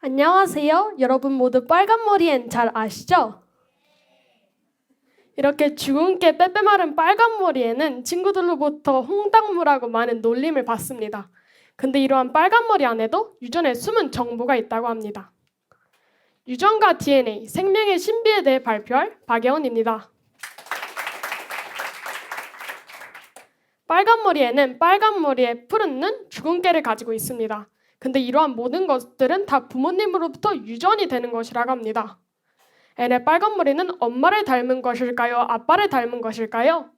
안녕하세요. 여러분 모두 빨간 머리엔 잘 아시죠? 이렇게 주근깨 빼빼 마른 빨간 머리에는 친구들로부터 홍당무라고 많은 놀림을 받습니다. 근데 이러한 빨간 머리 안에도 유전의 숨은 정보가 있다고 합니다. 유전과 DNA, 생명의 신비에 대해 발표할 박예원입니다. 빨간 머리에는 빨간 머리의 푸른 눈, 주근깨를 가지고 있습니다. 근데 이러한 모든 것들은 다 부모님으로부터 유전이 되는 것이라고 합니다. N의 빨간 머리는 엄마를 닮은 것일까요? 아빠를 닮은 것일까요?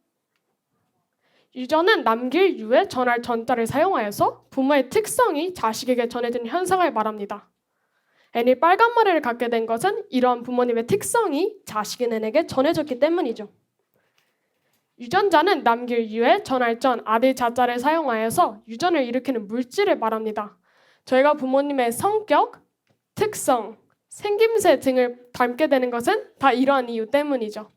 유전은 남길 유에 전할 전자를 사용하여서 부모의 특성이 자식에게 전해지는 현상을 말합니다. N이 빨간 머리를 갖게 된 것은 이러한 부모님의 특성이 자식인 N에게 전해졌기 때문이죠. 유전자는 남길 유에 전할 전 아들 자자를 사용하여서 유전을 일으키는 물질을 말합니다. 저희가 부모님의 성격, 특성, 생김새 등을 닮게 되는 것은 다 이러한 이유 때문이죠.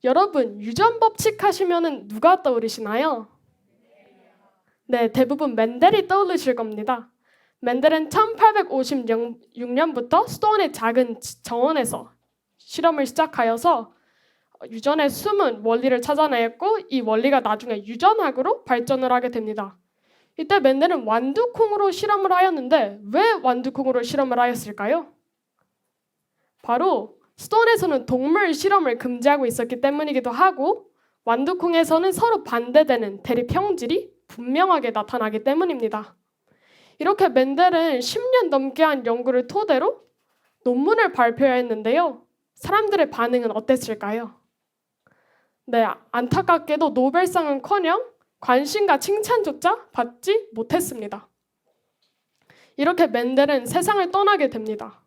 여러분, 유전 법칙 하시면 누가 떠오르시나요? 네, 대부분 멘델이 떠오르실 겁니다. 멘델은 1856년부터 수도원의 작은 정원에서 실험을 시작하여서 유전의 숨은 원리를 찾아냈고 이 원리가 나중에 유전학으로 발전을 하게 됩니다. 이때 멘델은 완두콩으로 실험을 하였는데 왜 완두콩으로 실험을 하였을까요? 바로 수도원에서는 동물 실험을 금지하고 있었기 때문이기도 하고 완두콩에서는 서로 반대되는 대립 형질이 분명하게 나타나기 때문입니다. 이렇게 멘델은 10년 넘게 한 연구를 토대로 논문을 발표했는데요. 사람들의 반응은 어땠을까요? 네, 안타깝게도 노벨상은커녕 관심과 칭찬조차 받지 못했습니다. 이렇게 멘델은 세상을 떠나게 됩니다.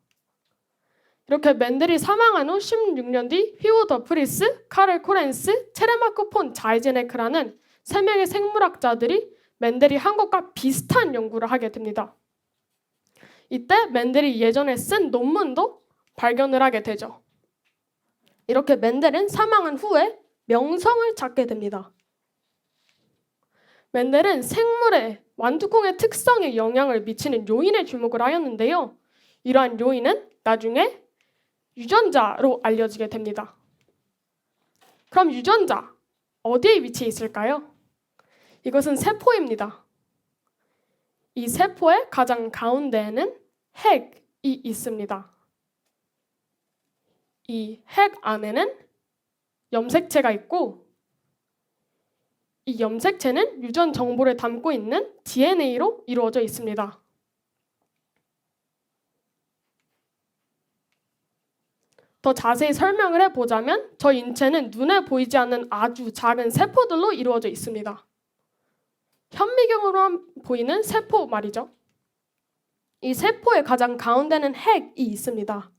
이렇게 멘델이 사망한 후 16년 뒤 휘우 더 프리스, 카를 코렌스, 체레마크 폰 자이제네크라는 3명의 생물학자들이 멘델이 한 것과 비슷한 연구를 하게 됩니다. 이때 멘델이 예전에 쓴 논문도 발견을 하게 되죠. 이렇게 멘델은 사망한 후에 명성을 찾게 됩니다. 멘델은 생물의 완두콩의 특성에 영향을 미치는 요인에 주목을 하였는데요. 이러한 요인은 나중에 유전자로 알려지게 됩니다. 그럼 유전자, 어디에 위치해 있을까요? 이것은 세포입니다. 이 세포의 가장 가운데에는 핵이 있습니다. 이 핵 안에는 염색체가 있고 이 염색체는 유전 정보를 담고 있는 DNA로 이루어져 있습니다. 더 자세히 설명을 해보자면 저희 인체는 눈에 보이지 않는 아주 작은 세포들로 이루어져 있습니다. 현미경으로 보이는 세포 말이죠. 이 세포의 가장 가운데는 핵이 있습니다.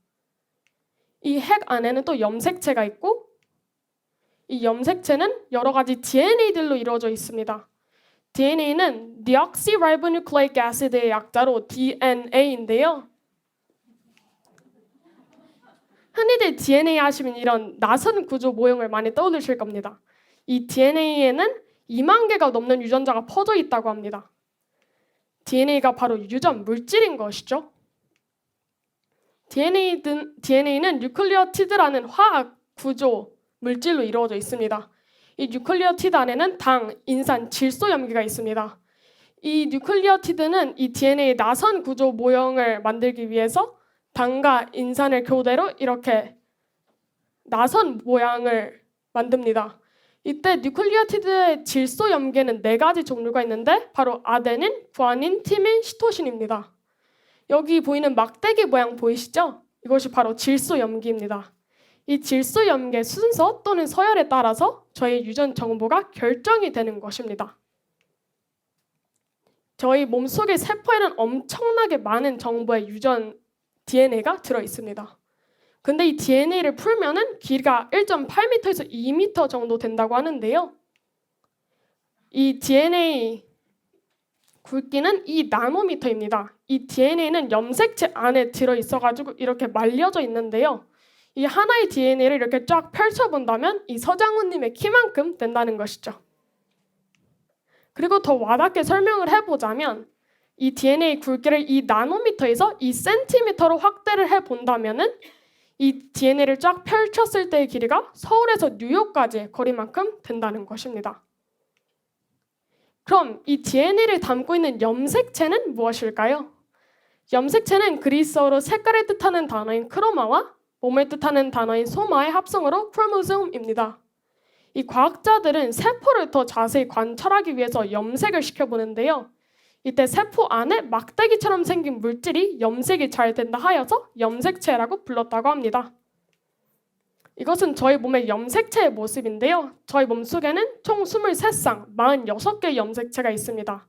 이 핵 안에는 또 염색체가 있고 이 염색체는 여러 가지 DNA들로 이루어져 있습니다. DNA는 Deoxyribonucleic acid의 약자로 DNA인데요. 흔히들 DNA 하시면 이런 나선 구조 모형을 많이 떠올리실 겁니다. 이 DNA에는 2만 개가 넘는 유전자가 퍼져 있다고 합니다. DNA가 바로 유전 물질인 것이죠. DNA는 뉴클리오티드라는 화학 구조 물질로 이루어져 있습니다. 이 뉴클리오티드 안에는 당, 인산, 질소 염기가 있습니다. 이 뉴클리오티드는 이 DNA의 나선 구조 모형을 만들기 위해서 당과 인산을 교대로 이렇게 나선 모양을 만듭니다. 이때 뉴클리오티드의 질소 염계는 4가지 종류가 있는데 바로 아데닌, 구아닌, 티민, 시토신입니다. 여기 보이는 막대기 모양 보이시죠? 이것이 바로 질소 염기입니다. 이 질소 염계 순서 또는 서열에 따라서 저희 유전 정보가 결정이 되는 것입니다. 저희 몸속의 세포에는 엄청나게 많은 정보의 유전 DNA가 들어 있습니다. 근데 이 DNA를 풀면은 길이가 1.8m에서 2m 정도 된다고 하는데요. 이 DNA 굵기는 2나노미터입니다. 이 DNA는 염색체 안에 들어 있어가지고 이렇게 말려져 있는데요. 이 하나의 DNA를 이렇게 쫙 펼쳐본다면 이 서장훈님의 키만큼 된다는 것이죠. 그리고 더 와닿게 설명을 해보자면 이 DNA 굵기를 이 나노미터에서 이 센티미터로 확대를 해본다면은 이 DNA를 쫙 펼쳤을 때의 길이가 서울에서 뉴욕까지의 거리만큼 된다는 것입니다. 그럼 이 DNA를 담고 있는 염색체는 무엇일까요? 염색체는 그리스어로 색깔을 뜻하는 단어인 크로마와 몸을 뜻하는 단어인 소마의 합성어로 크로모솜입니다. 이 과학자들은 세포를 더 자세히 관찰하기 위해서 염색을 시켜보는데요. 이때 세포 안에 막대기처럼 생긴 물질이 염색이 잘 된다 하여서 염색체라고 불렀다고 합니다. 이것은 저희 몸의 염색체의 모습인데요. 저희 몸속에는 총 23쌍, 46개의 염색체가 있습니다.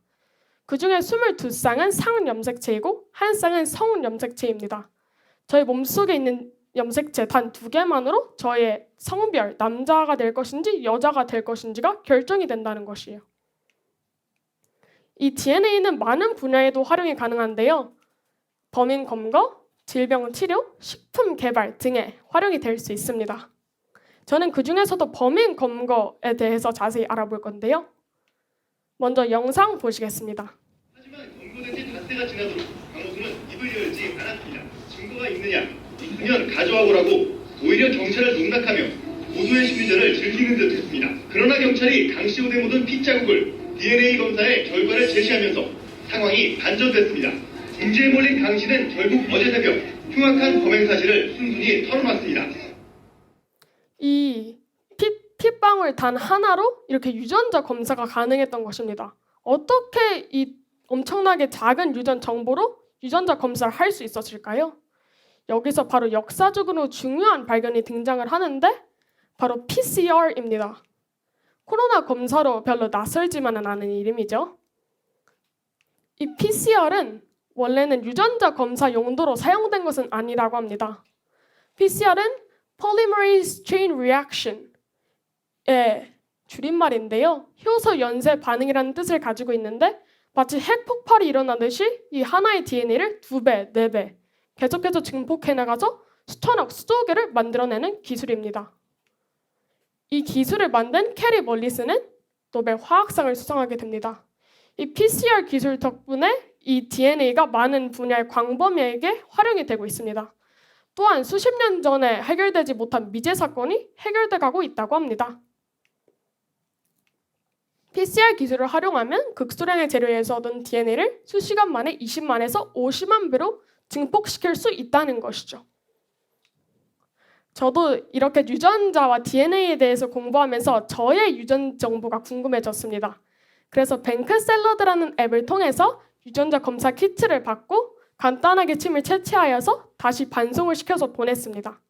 그 중에 22쌍은 상염색체이고 1쌍은 성염색체입니다. 저희 몸속에 있는 염색체 단 2개만으로 저의 성별, 남자가 될 것인지 여자가 될 것인지가 결정이 된다는 것이에요. 이 DNA는 많은 분야에도 활용이 가능한데요. 범인 검거, 질병 치료, 식품 개발 등에 활용이 될 수 있습니다. 저는 그 중에서도 범인 검거에 대해서 자세히 알아볼 건데요. 먼저 영상 보시겠습니다. 하지만 검거된 지 닷새가 지나도록 강호수는 입을 열지 않았습니다. 증거가 있느냐? 있으면 가져와보라고 오히려 경찰을 농락하며 고소의 심리전을 즐기는 듯 했습니다. 그러나 경찰이 강씨 옷에 묻은 핏자국을 DNA 검사의 결과를 제시하면서 상황이 반전됐습니다. 궁지에 몰린 강씨는 결국 어제 새벽 흉악한 범행 사실을 순순히 털어놨습니다. 이 핏방울 단 하나로 이렇게 유전자 검사가 가능했던 것입니다. 어떻게 이 엄청나게 작은 유전 정보로 유전자 검사를 할 수 있었을까요? 여기서 바로 역사적으로 중요한 발견이 등장을 하는데 바로 PCR입니다. 코로나 검사로 별로 낯설지만은 않은 이름이죠. 이 PCR은 원래는 유전자 검사 용도로 사용된 것은 아니라고 합니다. PCR은 Polymerase Chain Reaction의 줄임말인데요. 효소 연쇄 반응이라는 뜻을 가지고 있는데 마치 핵폭발이 일어나듯이 이 하나의 DNA를 2배, 4배 계속해서 증폭해 나가서 수천억, 수조 개를 만들어내는 기술입니다. 이 기술을 만든 캐리 멀리스는 노벨 화학상을 수상하게 됩니다. 이 PCR 기술 덕분에 이 DNA가 많은 분야의 광범위하게 활용이 되고 있습니다. 또한 수십 년 전에 해결되지 못한 미제 사건이 해결돼 가고 있다고 합니다. PCR 기술을 활용하면 극소량의 재료에서 얻은 DNA를 수시간 만에 20만에서 50만 배로 증폭시킬 수 있다는 것이죠. 저도 이렇게 유전자와 DNA에 대해서 공부하면서 저의 유전 정보가 궁금해졌습니다. 그래서 뱅크샐러드라는 앱을 통해서 유전자 검사 키트를 받고 간단하게 침을 채취하여서 다시 반송을 시켜서 보냈습니다.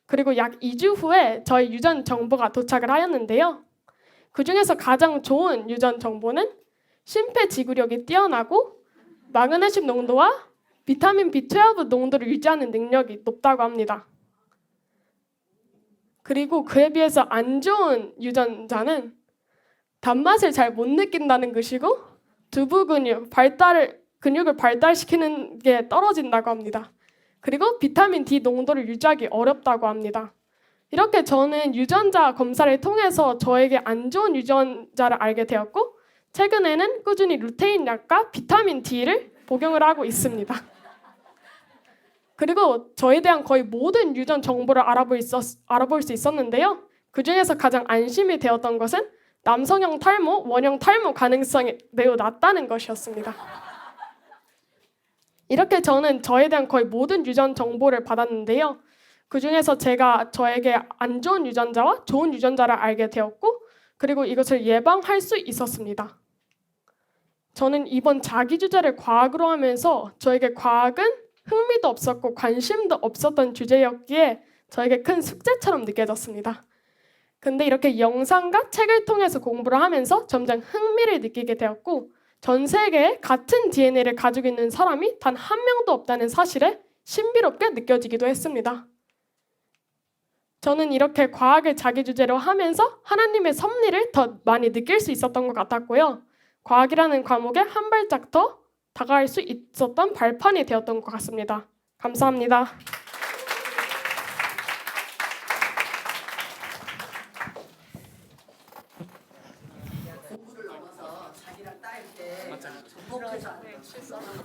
그리고 약 2주 후에 저희 유전 정보가 도착을 하였는데요. 그 중에서 가장 좋은 유전 정보는 심폐지구력이 뛰어나고 마그네슘 농도와 비타민 B12 농도를 유지하는 능력이 높다고 합니다. 그리고 그에 비해서 안 좋은 유전자는 단맛을 잘 못 느낀다는 것이고 두부 근육을 발달시키는 게 떨어진다고 합니다. 그리고 비타민 D 농도를 유지하기 어렵다고 합니다. 이렇게 저는 유전자 검사를 통해서 저에게 안 좋은 유전자를 알게 되었고 최근에는 꾸준히 루테인 약과 비타민 D를 복용을 하고 있습니다. 그리고 저에 대한 거의 모든 유전 정보를 알아볼 수 있었는데요. 그 중에서 가장 안심이 되었던 것은 남성형 탈모, 원형 탈모 가능성이 매우 낮다는 것이었습니다. 이렇게 저는 저에 대한 거의 모든 유전 정보를 받았는데요. 그 중에서 제가 저에게 안 좋은 유전자와 좋은 유전자를 알게 되었고 그리고 이것을 예방할 수 있었습니다. 저는 이번 자기 주제를 과학으로 하면서 저에게 과학은 흥미도 없었고 관심도 없었던 주제였기에 저에게 큰 숙제처럼 느껴졌습니다. 근데 이렇게 영상과 책을 통해서 공부를 하면서 점점 흥미를 느끼게 되었고 전 세계에 같은 DNA를 가지고 있는 사람이 단 한 명도 없다는 사실에 신비롭게 느껴지기도 했습니다. 저는 이렇게 과학을 자기 주제로 하면서 하나님의 섭리를 더 많이 느낄 수 있었던 것 같았고요. 과학이라는 과목에 한 발짝 더 다가갈 수 있었던 발판이 되었던 것 같습니다. 감사합니다. 전복해서 실수하다